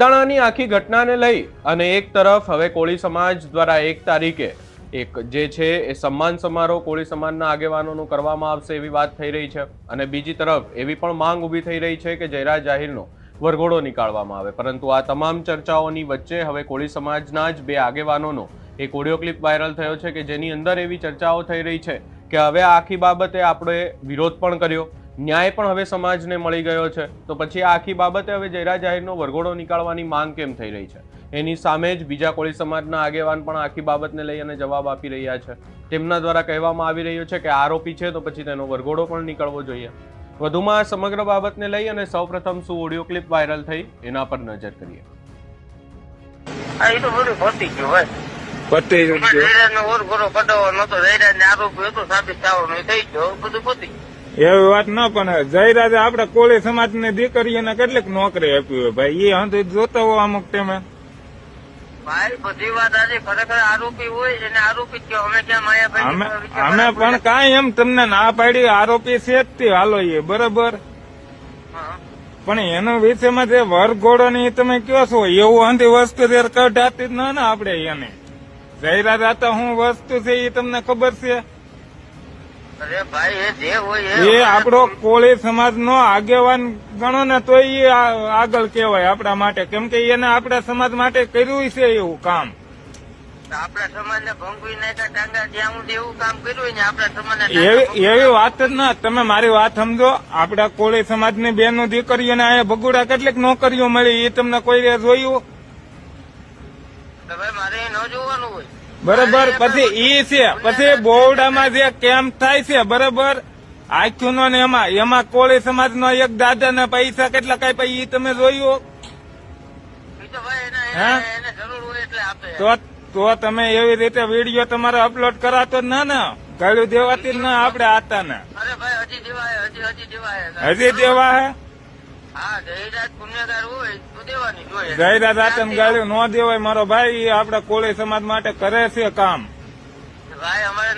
મહેસાણાની આખી ઘટનાને લઈ અને એક તરફ હવે કોળી સમાજ દ્વારા 1 તારીખે એક જે છે એ સન્માન સમારોહ કોળી સમાજના આગેવાનોનું કરવામાં આવશે એવી વાત થઈ રહી છે અને બીજી તરફ એવી પણ માંગ ઊભી થઈ રહી છે કે જયરાજ આહિરનો વરઘોડો નીકાળવામાં આવે, પરંતુ આ તમામ ચર્ચાઓની વચ્ચે હવે કોળી સમાજના જ 2 આગેવાનોનો એક ઓડિયો ક્લિપ વાયરલ થયો છે કે જેની અંદર એવી ચર્ચાઓ થઈ રહી છે કે હવે આ આખી બાબતે આપણે વિરોધ પણ કર્યો, ન્યાય પણ હવે સમાજને મળી ગયો છે, તો પછી આ આખી બાબતે હવે જયરાજ આહિરનો વરઘોડો નીકાળવાની માંગ કેમ થઈ રહી છે? એની સામે જ બીજા કોળી સમાજના આગેવાન પણ આખી બાબતને લઈ અને જવાબ આપી રહ્યા છે. તેમના દ્વારા કહેવામાં આવી રહ્યું છે કે આરોપી છે તો પછી તેનો વરઘોડો પણ નીકળવો જોઈએ. વધુમાં આ સમગ્ર બાબતને લઈ અને સૌપ્રથમ શું ઓડિયો ક્લિપ વાયરલ થઈ એના પર નજર કરીએ. આ તો બધું પતી ગયું હોય. પતી ગયું. જયરાજનો વરઘોડો કઢાવવાનો હતો, જયરાજને આરોપી હતો સાબિત થવાનો થઈ ગયો, બધું પતી ગયું. એવી વાત ન, પણ જયરાજે આપડે કોળી સમાજ ની દીકરીઓને કેટલીક નોકરી આપી હોય ભાઈ, એ હંધુ જોતા હોય અમુક ટાઈમે. ભાઈ બધી વાત આજે ખરેખર આરોપી હોય એને આરોપી જ કહો. અમે ક્યાં માયાભાઈ અમે પણ કાંઈ એમ તમને ના પાડી, આરોપી છે જ તે, હાલો એ બરાબર, પણ એનો વિષયમાં જે વરઘોડો ની તમે કયો છો એવું હંધી વસ્તુ કઢાતી જ ન આપડે એને. જયરાજ હતા શું વસ્તુ છે એ તમને ખબર છે? અરે ભાઈ એ જે હોય એ આપણો કોળી સમાજ નો આગેવાન ગણો ને તો એ આગળ કેવાય આપણા માટે, કેમ કે એને આપણા સમાજ માટે કર્યું છે એવું કામ. આપણા સમાજ ને ભંગવી નાખ્યા ટાંગા જ્યાં સુધી એવું કામ કર્યું ને આપણા સમાજ એવી વાત જ ના. તમે મારી વાત સમજો, આપડા કોળી સમાજ ની બેનો દીકરીઓને અહીંયા ભગુડા કેટલીક નોકરીઓ મળી એ તમને કોઈ જોયું? ભાઈ મારે ન જોવાનું હોય બરાબર. પછી ઈ છે, પછી બોવડામાં જે કેમ્પ થાય છે બરાબર, આખ્યું નો ને એમાં કોળી સમાજ નો એક દાદા ના પૈસા કેટલા કઈ પછી તમે જોયું? એને જરૂર હોય એટલે આપે. તો તમે એવી રીતે વિડીયો તમારે અપલોડ કરાતો જ ના ગાળ્યું દેવાતી જ ના આપડે આતા ને. અરે ભાઈ હજી દેવાય હજી દેવા હે? હા, જયરાજ ગુનેગાર હોય તો દેવાની જોઈએ. જયરાજ આતમ ગાળ્યું ન દેવાય મારો ભાઈ, એ આપડા કોળી સમાજ માટે કરે છે કામ. ભાઈ